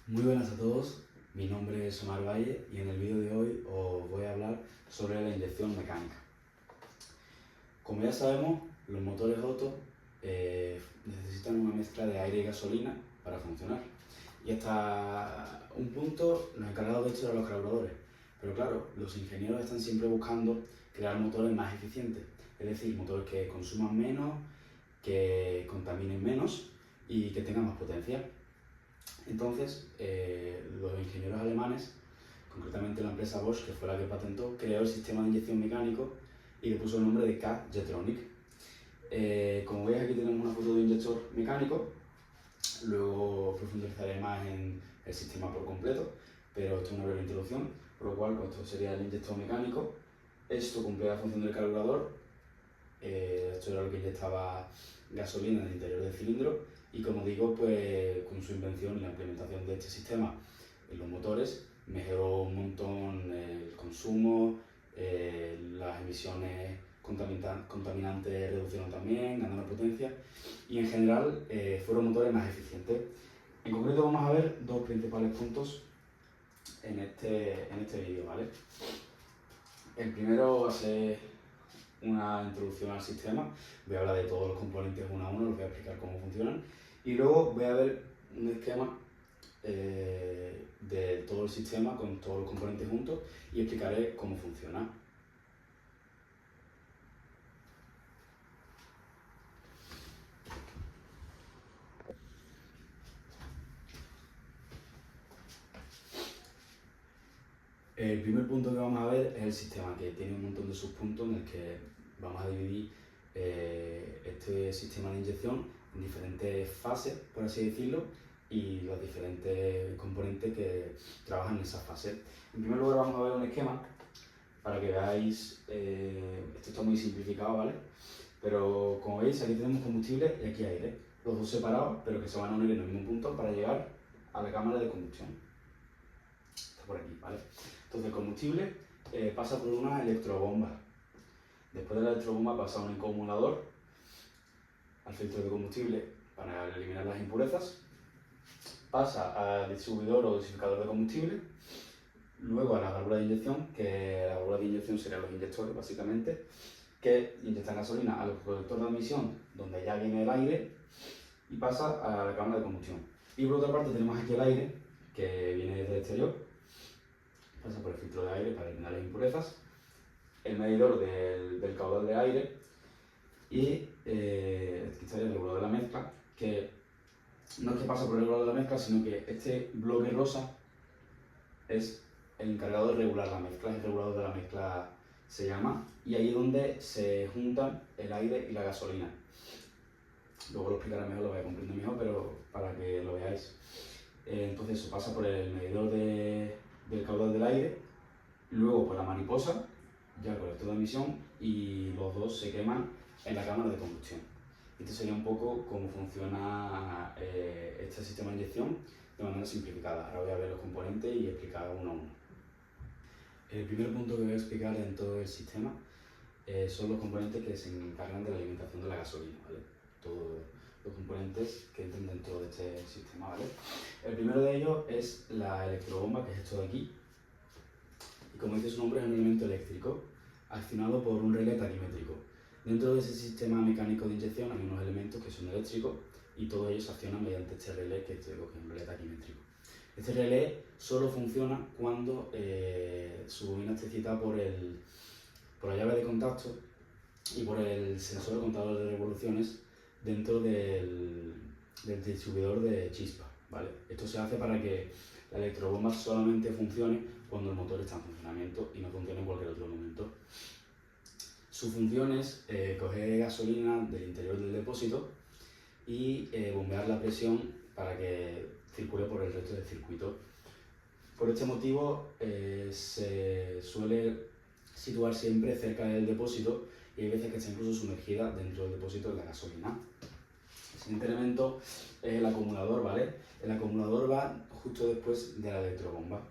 Muy buenas a todos, mi nombre es Omar Valle y en el vídeo de hoy os voy a hablar sobre la inyección mecánica. Como ya sabemos, los motores Otto necesitan una mezcla de aire y gasolina para funcionar. Y hasta un punto los encargados de esto eran los carburadores. Pero claro, los ingenieros están siempre buscando crear motores más eficientes, es decir, motores que consuman menos, que contaminen menos y que tengan más potencia. Entonces, los ingenieros alemanes, concretamente la empresa Bosch, que fue la que patentó, creó el sistema de inyección mecánico y le puso el nombre de K-Jetronic. Como veis, aquí tenemos una foto de un inyector mecánico. Luego profundizaré más en el sistema por completo, pero esto es una breve introducción, por lo cual pues, esto sería el inyector mecánico. Esto cumple la función del carburador. Esto era lo que inyectaba gasolina en el interior del cilindro y, como digo, pues con su invención y la implementación de este sistema en los motores mejoró un montón el consumo, las emisiones contaminantes reducieron también, ganaron potencia y en general fueron motores más eficientes. En concreto vamos a ver dos principales puntos en este vídeo, ¿vale? El primero va a ser una introducción al sistema, voy a hablar de todos los componentes uno a uno, los voy a explicar cómo funcionan y luego voy a ver un esquema de todo el sistema con todos los componentes juntos y explicaré cómo funciona. El primer punto que vamos a ver es el sistema, que tiene un montón de subpuntos en el que vamos a dividir este sistema de inyección en diferentes fases, por así decirlo, y los diferentes componentes que trabajan en esas fases. En primer lugar vamos a ver un esquema para que veáis, esto está muy simplificado, ¿vale? Pero como veis, aquí tenemos combustible y aquí aire, los dos separados, pero que se van a unir en el mismo punto para llegar a la cámara de combustión. Está por aquí, ¿vale? Entonces el combustible pasa por una electrobomba. Después de la electrobomba pasa a un acumulador, al filtro de combustible para eliminar las impurezas, pasa al distribuidor o dosificador de combustible, luego a la válvula de inyección, que la válvula de inyección serían los inyectores básicamente, que inyectan gasolina al productor de admisión, donde ya viene el aire, y pasa a la cámara de combustión. Y por otra parte tenemos aquí el aire, que viene desde el exterior, pasa por el filtro de aire para eliminar las impurezas, el medidor del caudal de aire y aquí estaría el regulador de la mezcla, que no es que pasa por el regulador de la mezcla, sino que este bloque rosa es el encargado de regular la mezcla, el regulador de la mezcla se llama, y ahí es donde se juntan el aire y la gasolina. Luego lo explicaré mejor, lo voy a comprender mejor, pero para que lo veáis. Entonces eso pasa por el medidor del caudal del aire, luego por la mariposa, ya el colector de emisión, y los dos se queman en la cámara de combustión. Este sería un poco cómo funciona este sistema de inyección de manera simplificada. Ahora voy a ver los componentes y explicar uno a uno. El primer punto que voy a explicar en todo el sistema son los componentes que se encargan de la alimentación de la gasolina, ¿vale? Todos los componentes que entran dentro de este sistema, ¿vale? El primero de ellos es la electrobomba, que es esto de aquí. Y como dice su nombre, es un elemento eléctrico accionado por un relé taquimétrico. Dentro de ese sistema mecánico de inyección hay unos elementos que son eléctricos y todos ellos accionan mediante este relé que es un relé taquimétrico. Este relé solo funciona cuando su bobina esté citada por la llave de contacto y por el sensor de contador de revoluciones dentro del distribuidor de chispa, ¿vale? Esto se hace para que la electrobomba solamente funcione cuando el motor está en funcionamiento y no funcione en cualquier otro momento. Su función es coger gasolina del interior del depósito y bombear la presión para que circule por el resto del circuito. Por este motivo se suele situar siempre cerca del depósito y hay veces que está incluso sumergida dentro del depósito de la gasolina. El siguiente elemento es el acumulador, ¿vale? El acumulador va justo después de la electrobomba.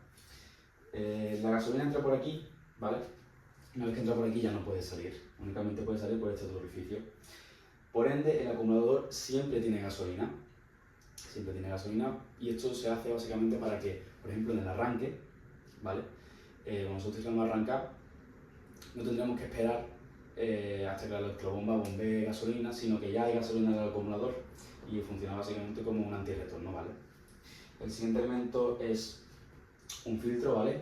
La gasolina entra por aquí, ¿vale? Una vez que entra por aquí ya no puede salir, únicamente puede salir por este otro orificio. Por ende, el acumulador siempre tiene gasolina. siempre tiene gasolina, y esto se hace básicamente para que, por ejemplo, en el arranque, ¿vale? Cuando nosotros queremos arrancar, no tendremos que esperar hasta que la electrobomba bombee gasolina, sino que ya hay gasolina en el acumulador y funciona básicamente como un antirretorno, ¿vale? El siguiente elemento es un filtro, ¿vale?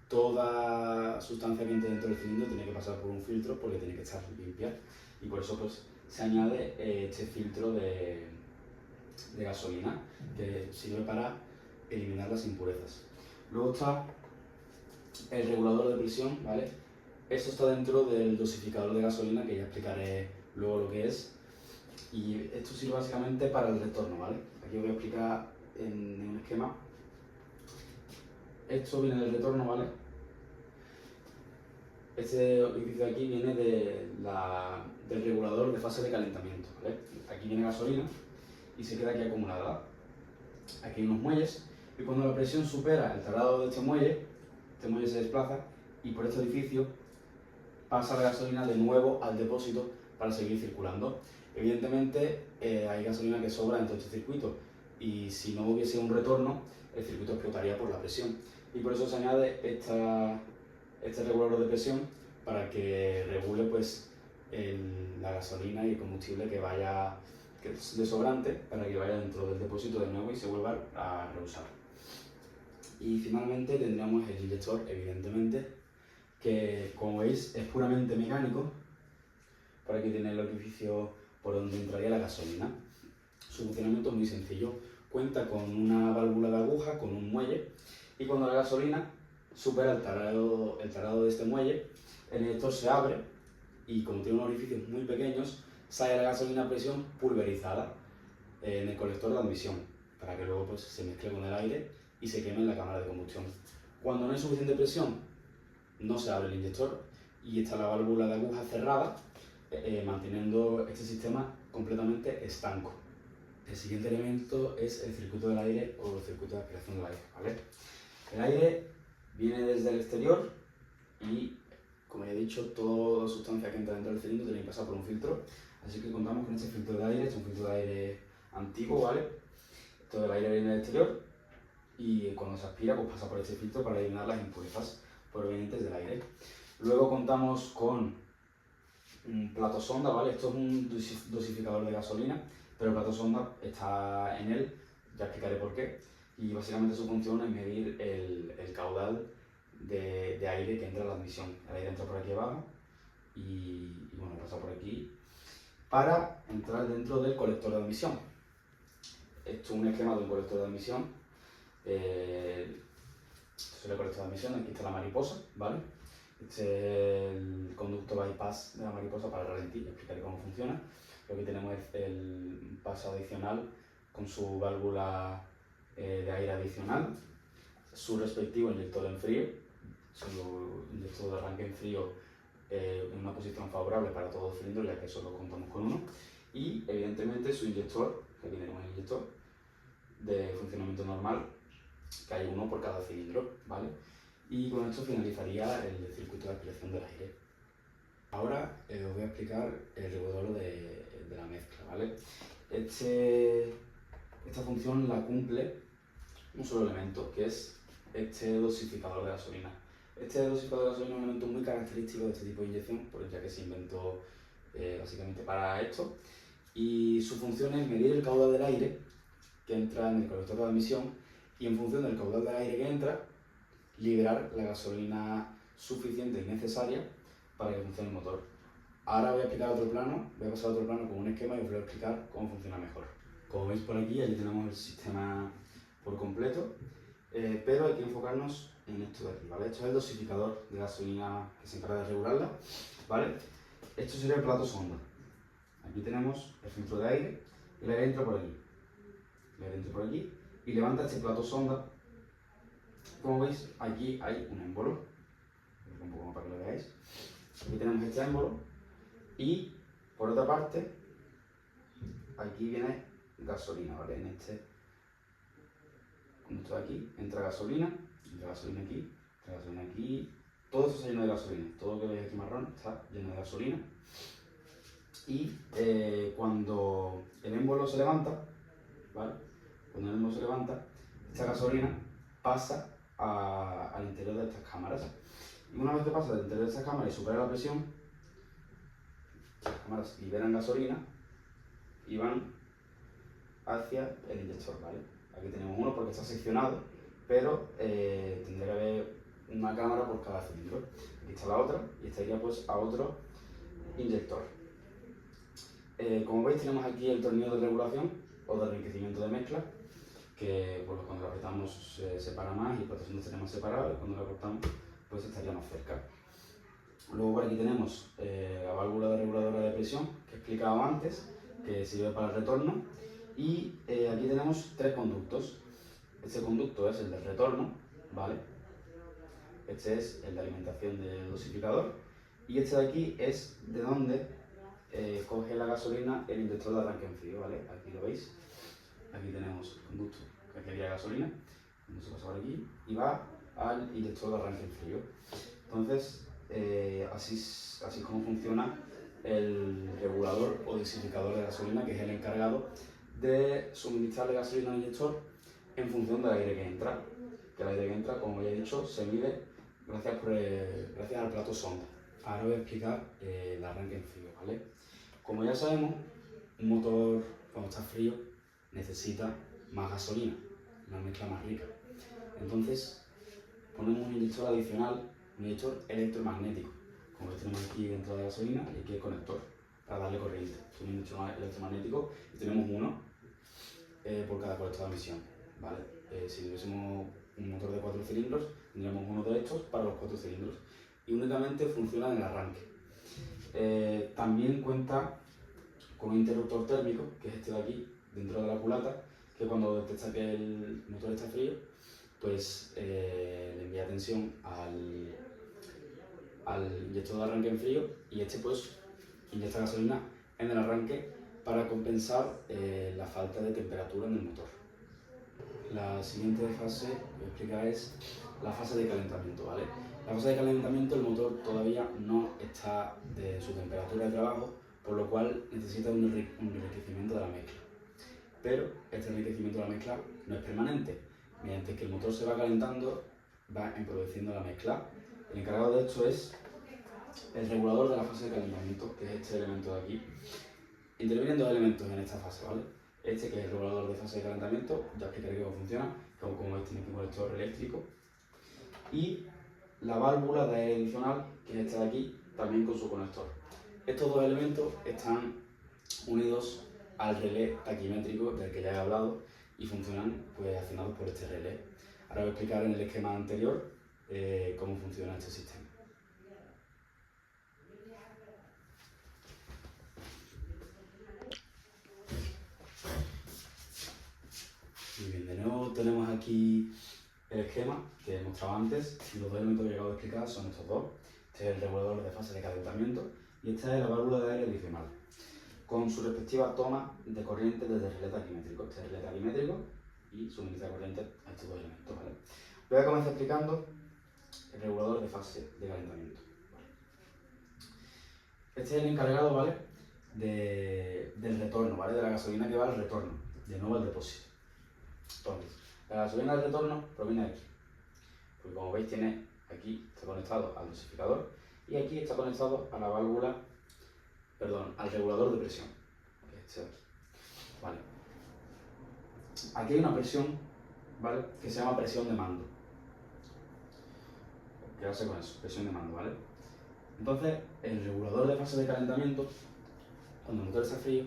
Toda sustancia que entre dentro del cilindro tiene que pasar por un filtro porque tiene que estar limpia, y por eso pues se añade este filtro de gasolina que sirve para eliminar las impurezas. Luego está el regulador de presión, ¿vale? Esto está dentro del dosificador de gasolina, que ya explicaré luego lo que es, y esto sirve básicamente para el retorno, ¿vale? Aquí os voy a explicar en un esquema. Esto viene del retorno, ¿vale? Este orificio de aquí viene del regulador de fase de calentamiento, ¿vale? Aquí viene gasolina y se queda aquí acumulada. Aquí hay unos muelles, y cuando la presión supera el tablado de este muelle se desplaza y por este orificio pasa la gasolina de nuevo al depósito para seguir circulando. Evidentemente hay gasolina que sobra dentro de este circuito, y si no hubiese un retorno, el circuito explotaría por la presión, y por eso se añade este regulador de presión para que regule pues, la gasolina y el combustible que es de sobrante, para que vaya dentro del depósito de nuevo y se vuelva a reusar. Y finalmente tendríamos el inyector, evidentemente, que como veis es puramente mecánico, por aquí tiene el orificio por donde entraría la gasolina. Su funcionamiento es muy sencillo, cuenta con una válvula de aguja, con un muelle, y cuando la gasolina supera el tablado de este muelle, el inyector se abre y como tiene unos orificios muy pequeños, sale la gasolina a presión pulverizada en el colector de admisión, para que luego pues, se mezcle con el aire y se queme en la cámara de combustión. Cuando no hay suficiente presión, no se abre el inyector y está la válvula de aguja cerrada, manteniendo este sistema completamente estanco. El siguiente elemento es el circuito del aire o el circuito de aspiración del aire, ¿vale? El aire viene desde el exterior y, como ya he dicho, toda sustancia que entra dentro del cilindro tiene que pasar por un filtro, así que contamos con este filtro de aire. Este es un filtro de aire antiguo, ¿vale? Todo el aire viene del exterior y cuando se aspira pues pasa por este filtro para eliminar las impurezas provenientes del aire. Luego contamos con un plato sonda, ¿vale? Esto es un dosificador de gasolina, pero el plato sonda está en él, ya explicaré por qué, y básicamente su función es medir el caudal de aire que entra a la admisión. El aire entra por aquí abajo y bueno, pasa por aquí para entrar dentro del colector de admisión. Esto es un esquema de un colector de admisión. Esto es el colector de admisión, aquí está la mariposa, ¿vale? Este es el conducto bypass de la mariposa para el ralentí, explicaré cómo funciona. Lo que tenemos es el paso adicional con su válvula de aire adicional, su respectivo inyector en frío, su inyector de arranque en frío en una posición favorable para todos los cilindros, ya que solo contamos con uno, y evidentemente su inyector, que viene con el inyector de funcionamiento normal, que hay uno por cada cilindro, ¿vale? Y con esto finalizaría el circuito de aspiración del aire. Ahora os voy a explicar el regulador de la mezcla, ¿vale? Esta función la cumple un solo elemento, que es este dosificador de gasolina. Este dosificador de gasolina es un elemento muy característico de este tipo de inyección, ya que se inventó básicamente para esto, y su función es medir el caudal del aire que entra en el colector de admisión, y en función del caudal del aire que entra, liberar la gasolina suficiente y necesaria para que funcione el motor. Ahora voy a explicar otro plano, voy a pasar a otro plano con un esquema y os voy a explicar cómo funciona mejor. Como veis por aquí tenemos el sistema por completo, pero hay que enfocarnos en esto de aquí, ¿vale? Esto es el dosificador de gasolina que se encarga de regularla, ¿vale? Esto sería el plato sonda. Aquí tenemos el filtro de aire, el aire entra por aquí, el aire entra por aquí y levanta este plato sonda. Como veis, aquí hay un émbolo, un poco más para que lo veáis. Aquí tenemos este émbolo y, por otra parte, aquí viene gasolina, ¿vale? Cuando esto de aquí, entra gasolina aquí, entra gasolina aquí, todo esto está lleno de gasolina, todo lo que veis aquí marrón está lleno de gasolina. Y cuando el émbolo se levanta, ¿vale? cuando el motor se levanta, esta gasolina pasa al interior de estas cámaras. Y una vez que pasa al interior de estas cámaras y supera la presión, las cámaras liberan gasolina y van hacia el inyector, ¿vale? Aquí tenemos uno porque está seccionado, pero tendría que haber una cámara por cada cilindro. Aquí está la otra y esta iría pues a otro inyector. Como veis, tenemos aquí el tornillo de regulación o de enriquecimiento de mezcla, que pues, cuando lo apretamos se separa más y el plato estaría más separado, y cuando lo cortamos pues estaría más cerca. Luego por aquí tenemos la válvula reguladora de presión que he explicado antes, que sirve para el retorno, y aquí tenemos tres conductos. Este conducto es el del retorno, ¿vale? Este es el de alimentación del dosificador, y este de aquí es de donde coge la gasolina el inyector de arranque en frío, ¿vale? Aquí lo veis, aquí tenemos el conducto que aquí había gasolina, se pasa por aquí y va al inyector de arranque en frío. Entonces, así es como funciona el regulador o dosificador de gasolina, que es el encargado de suministrarle gasolina al inyector en función del aire que entra. Que el aire que entra, como ya he dicho, se mide gracias al plato sonda. Ahora voy a explicar el arranque en frío, ¿vale? Como ya sabemos, un motor cuando está frío necesita más gasolina, una mezcla más rica. Entonces ponemos un inyector adicional, un inyector electromagnético, como que tenemos aquí dentro de la gasolina y aquí el conector para darle corriente. Es un inyector electromagnético y tenemos uno por cada colector de emisión, ¿vale? Si tuviésemos un motor de 4 cilindros, tendríamos uno de estos para los 4 cilindros y únicamente funciona en el arranque. También cuenta con un interruptor térmico, que es este de aquí, dentro de la culata, que cuando detecta que el motor está frío, pues le envía tensión al inyector de arranque en frío, y este pues inyecta gasolina en el arranque para compensar la falta de temperatura en el motor. La siguiente fase que voy a explicar es la fase de calentamiento, ¿vale? La fase de calentamiento, el motor todavía no está de su temperatura de trabajo, por lo cual necesita un enriquecimiento de la mezcla. Pero este enriquecimiento de la mezcla no es permanente. Mediante que el motor se va calentando, va produciendo la mezcla. El encargado de esto es el regulador de la fase de calentamiento, que es este elemento de aquí. Intervienen dos elementos en esta fase, ¿vale? Este, que es el regulador de fase de calentamiento, ya explicaré cómo funciona, como veis tiene un conector eléctrico, y la válvula de aire adicional, que es esta de aquí, también con su conector. Estos dos elementos están unidos al relé taquimétrico del que ya he hablado y funcionan pues accionados por este relé. Ahora voy a explicar en el esquema anterior cómo funciona este sistema. Muy bien, de nuevo tenemos aquí el esquema que he mostrado antes, y los dos elementos que acabo de explicar son estos dos. Este es el regulador de fase de calentamiento y esta es la válvula de aire adicional, con su respectiva toma de corriente desde el relé taquimétrico. Este es el relé taquimétrico y suministra corriente a estos dos elementos, ¿vale? Voy a comenzar explicando el regulador de fase de calentamiento. Este es el encargado, ¿vale?, del retorno, ¿vale?, de la gasolina que va al retorno, de nuevo al depósito. Entonces, la gasolina del retorno proviene de aquí, porque como veis tiene aquí, está conectado al dosificador y aquí está conectado a la válvula, perdón, al regulador de presión, que es este de aquí. Vale. Aquí hay una presión, ¿vale?, que se llama presión de mando. Quedarse con eso, presión de mando, ¿vale? Entonces, el regulador de fase de calentamiento, cuando el motor está frío,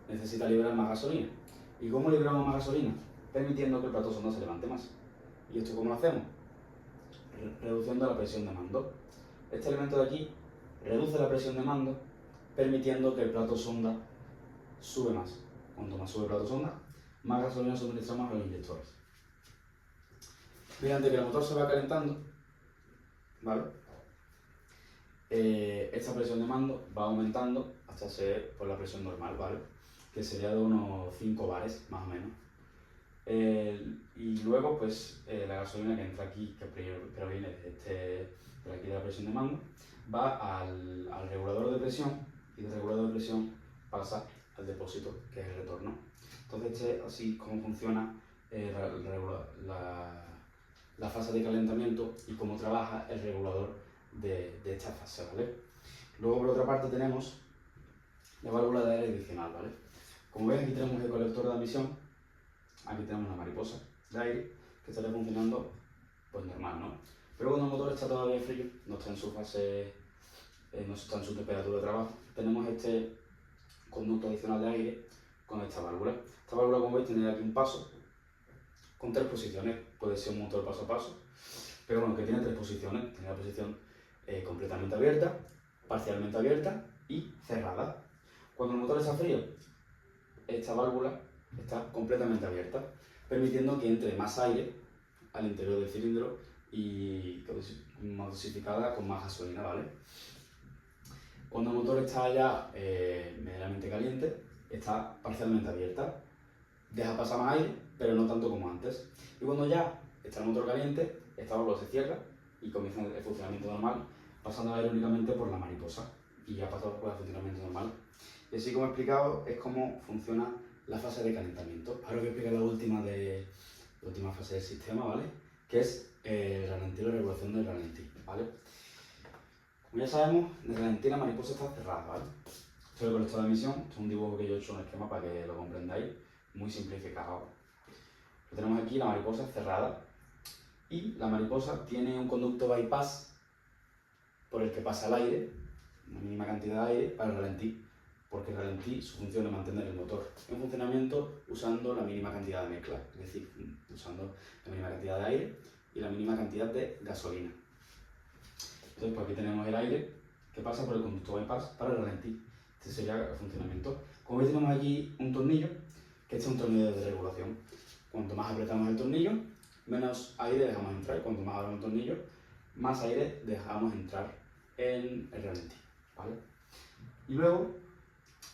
necesita liberar más gasolina. ¿Y cómo liberamos más gasolina? Permitiendo que el plato sonda se levante más. ¿Y esto cómo lo hacemos? Reduciendo la presión de mando. Este elemento de aquí reduce la presión de mando, permitiendo que el plato sonda sube más. Cuanto más sube el plato sonda, más gasolina suministramos a los inyectores. Mediante que el motor se va calentando, ¿vale?, esta presión de mando va aumentando hasta ser por la presión normal, ¿vale?, que sería de unos 5 bares, más o menos. Y luego, pues, la gasolina que entra aquí, que proviene de aquí de la presión de mando, va al regulador de presión, y del regulador de presión pasa al depósito, que es el retorno. Entonces este es así como funciona la fase de calentamiento y cómo trabaja el regulador de esta fase, ¿vale? Luego por otra parte tenemos la válvula de aire adicional, ¿vale? Como veis aquí tenemos el colector de admisión, aquí tenemos la mariposa de aire que estaría funcionando pues normal, ¿no? Pero cuando el motor está todavía frío, no está en su fase, no está en su temperatura de trabajo, tenemos este conducto adicional de aire con esta válvula. Esta válvula, como veis, tiene aquí un paso con 3 posiciones, puede ser un motor paso a paso, pero bueno, que tiene 3 posiciones, tiene la posición completamente abierta, parcialmente abierta y cerrada. Cuando el motor está frío, esta válvula está completamente abierta, permitiendo que entre más aire al interior del cilindro y más dosificada con más gasolina, ¿vale? Cuando el motor está ya medianamente caliente, está parcialmente abierta, deja pasar más aire, pero no tanto como antes. Y cuando ya está el motor caliente, esta válvula se cierra y comienza el funcionamiento normal, pasando aire únicamente por la mariposa y ya pasa por el funcionamiento normal. Y así como he explicado, es cómo funciona la fase de calentamiento. Ahora voy a explicar la última fase del sistema, ¿vale? Que es el ralentí, la regulación del ralentí, ¿vale? Como ya sabemos, el ralentí la mariposa está cerrada, ¿vale? Esto es el colector de admisión, esto es un dibujo que yo he hecho en un esquema para que lo comprendáis, muy simplificado. Lo tenemos aquí, la mariposa cerrada, y la mariposa tiene un conducto bypass por el que pasa el aire, una mínima cantidad de aire, para el ralentí, porque el ralentí su función es mantener el motor en funcionamiento usando la mínima cantidad de mezcla, es decir, usando la mínima cantidad de aire y la mínima cantidad de gasolina. Entonces, pues aquí tenemos el aire que pasa por el conducto bypass para el ralentí. Este sería el funcionamiento. Como veis, tenemos aquí un tornillo, que este es un tornillo de regulación. Cuanto más apretamos el tornillo, menos aire dejamos entrar. Cuanto más abrimos el tornillo, más aire dejamos entrar en el ralentí, ¿vale? Y luego,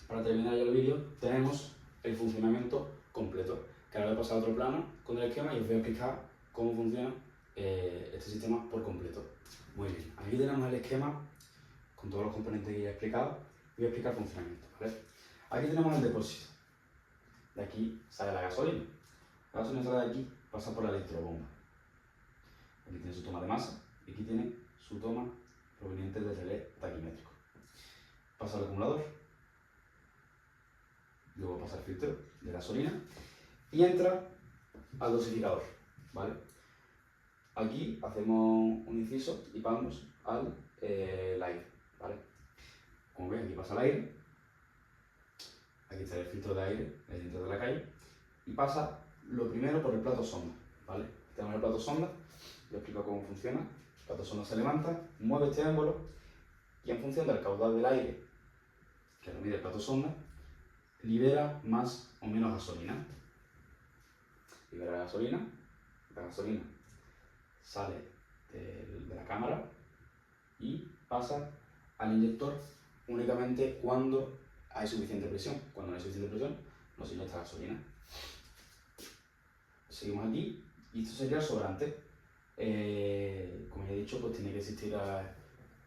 para terminar ya el vídeo, tenemos el funcionamiento completo, que ahora voy a pasar a otro plano con el esquema y os voy a explicar cómo funciona este sistema por completo. Muy bien, aquí tenemos el esquema con todos los componentes que ya he explicado. Voy a explicar el funcionamiento, ¿vale? Aquí tenemos el depósito. De aquí sale la gasolina. La gasolina sale de aquí, pasa por la electrobomba. Aquí tiene su toma de masa y aquí tiene su toma proveniente del relé taquimétrico. Pasa al acumulador, luego pasa al filtro de gasolina y entra al dosificador, ¿vale? Aquí hacemos un inciso y vamos al aire, ¿vale? Como veis, aquí pasa el aire, aquí está el filtro de aire, el dentro de la calle, y pasa lo primero por el plato sonda, ¿vale? Tenemos el plato sonda, yo explico cómo funciona. El plato sonda se levanta, mueve este émbolo y en función del caudal del aire que lo mide el plato sonda, libera más o menos gasolina. Libera la gasolina sale de la cámara y pasa al inyector únicamente cuando hay suficiente presión. Cuando no hay suficiente presión, no se inyecta gasolina. Seguimos aquí y esto sería el sobrante. Como ya he dicho, pues tiene que existir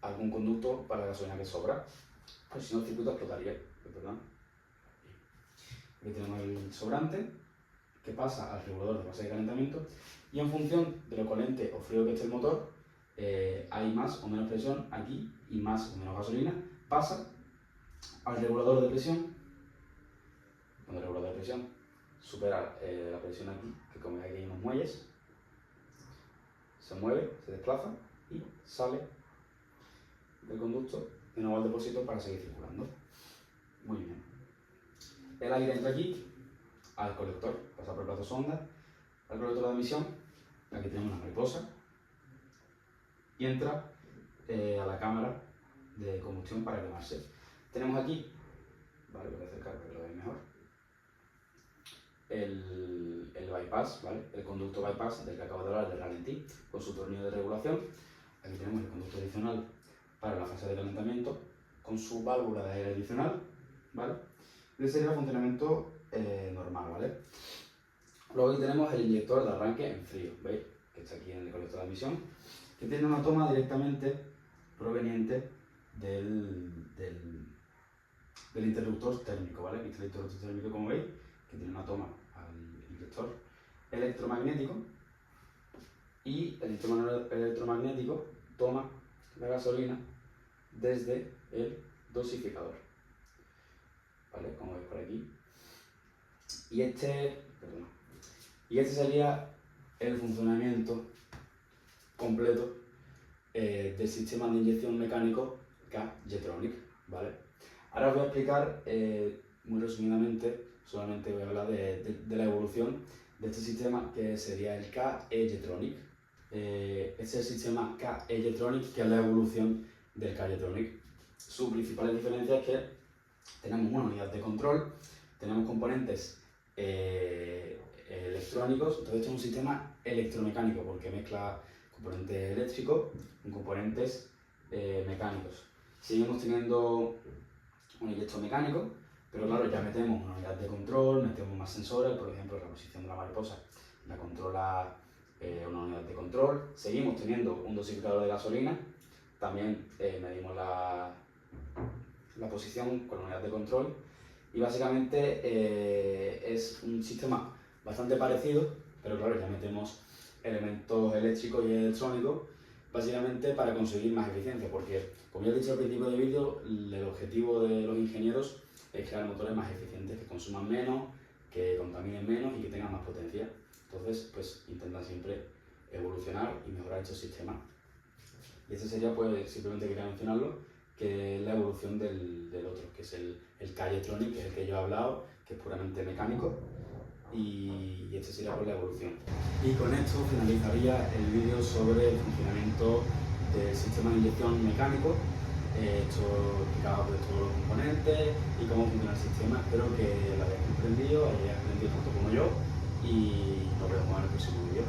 algún conducto para la gasolina que sobra, pues si no el circuito explotaría. Perdón. Aquí tenemos el sobrante que pasa al regulador de fase de calentamiento y en función de lo caliente o frío que esté el motor, hay más o menos presión aquí y más o menos gasolina, pasa al regulador de presión. Cuando el regulador de presión supera la presión aquí, que como veis aquí hay unos muelles, se mueve, se desplaza y sale del conducto de nuevo al depósito para seguir circulando. Muy bien. El aire entra aquí al colector, pasa por el plato sonda, al colector de admisión, aquí tenemos una mariposa, y entra a la cámara de combustión para quemarse. Tenemos aquí, vale, voy a acercar para que lo veáis mejor, el bypass, ¿vale? El conducto bypass del que acabo de hablar, del ralentí, con su tornillo de regulación. Aquí tenemos el conducto adicional para la fase de calentamiento, con su válvula de aire adicional, ¿vale? Ese sería el funcionamiento normal, ¿vale? Luego aquí tenemos el inyector de arranque en frío, ¿veis? Que está aquí en el colector de admisión, que tiene una toma directamente proveniente del interruptor térmico, ¿vale? Aquí está el interruptor térmico, como veis, que tiene una toma al inyector electromagnético, y el inyector electromagnético toma la gasolina desde el dosificador, ¿vale? Como veis por aquí. Y este sería el funcionamiento completo del sistema de inyección mecánico K-Jetronic, ¿vale? Ahora os voy a explicar muy resumidamente, solamente voy a hablar de la evolución de este sistema, que sería el K-E-Jetronic. Este es el sistema K-E-Jetronic, que es la evolución del K-Jetronic. Su principal diferencia es que tenemos una unidad de control, tenemos componentes electrónicos. Entonces este es un sistema electromecánico porque mezcla componentes eléctricos con componentes mecánicos. Seguimos teniendo un inyector mecánico, pero claro, ya metemos una unidad de control, metemos más sensores. Por ejemplo, la posición de la mariposa la controla una unidad de control. Seguimos teniendo un dosificador de gasolina, también medimos la posición con la unidad de control. Y básicamente es un sistema bastante parecido, pero claro, ya metemos elementos eléctricos y electrónicos, básicamente para conseguir más eficiencia, porque como ya he dicho al principio del vídeo, el objetivo de los ingenieros es crear motores más eficientes, que consuman menos, que contaminen menos y que tengan más potencia. Entonces, pues intentan siempre evolucionar y mejorar estos sistemas. Y este sería, pues, simplemente quería mencionarlo, que es la evolución del otro, que es el K-Jetronic, que es el que yo he hablado, que es puramente mecánico, y este sería por la evolución. Y con esto finalizaría el vídeo sobre el funcionamiento del sistema de inyección mecánico. Esto explicaba pues todos los componentes y cómo funciona el sistema. Espero que lo hayáis comprendido, hayáis aprendido tanto como yo, y nos vemos en el próximo vídeo.